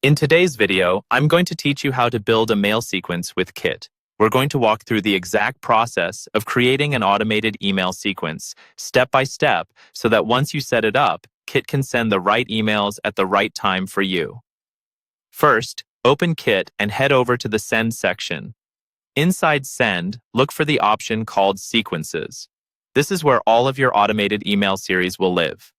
In today's video, I'm going to teach you how to build a mail sequence with Kit. We're going to walk through the exact process of creating an automated email sequence, step by step, so that once you set it up, Kit can send the right emails at the right time for you. First, open Kit and head over to the Send section. Inside Send, look for the option called Sequences. This is where all of your automated email series will live.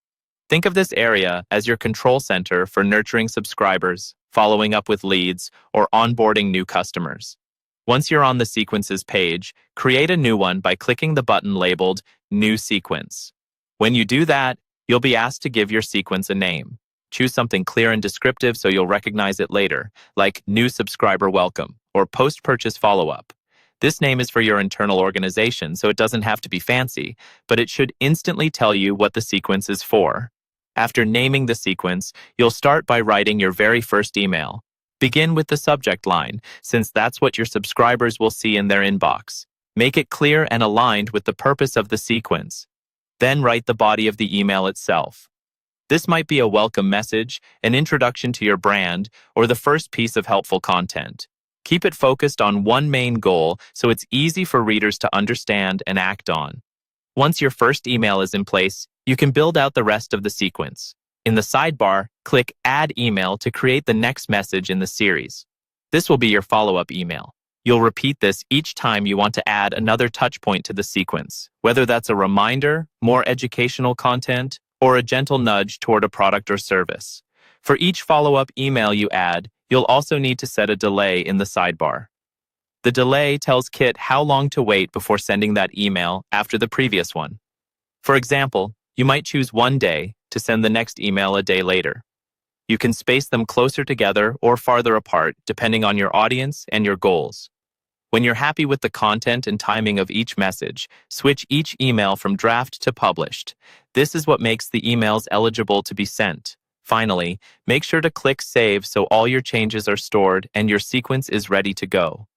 Think of this area as your control center for nurturing subscribers, following up with leads, or onboarding new customers. Once you're on the Sequences page, create a new one by clicking the button labeled New Sequence. When you do that, you'll be asked to give your sequence a name. Choose something clear and descriptive so you'll recognize it later, like New Subscriber Welcome or Post-Purchase Follow-Up. This name is for your internal organization, so it doesn't have to be fancy, but it should instantly tell you what the sequence is for. After naming the sequence, you'll start by writing your very first email. Begin with the subject line, since that's what your subscribers will see in their inbox. Make it clear and aligned with the purpose of the sequence. Then write the body of the email itself. This might be a welcome message, an introduction to your brand, or the first piece of helpful content. Keep it focused on one main goal so it's easy for readers to understand and act on. Once your first email is in place, you can build out the rest of the sequence. In the sidebar, click Add Email to create the next message in the series. This will be your follow-up email. You'll repeat this each time you want to add another touchpoint to the sequence, whether that's a reminder, more educational content, or a gentle nudge toward a product or service. For each follow-up email you add, you'll also need to set a delay in the sidebar. The delay tells Kit how long to wait before sending that email after the previous one. For example, you might choose one day to send the next email a day later. You can space them closer together or farther apart depending on your audience and your goals. When you're happy with the content and timing of each message, switch each email from draft to published. This is what makes the emails eligible to be sent. Finally, make sure to click Save so all your changes are stored and your sequence is ready to go.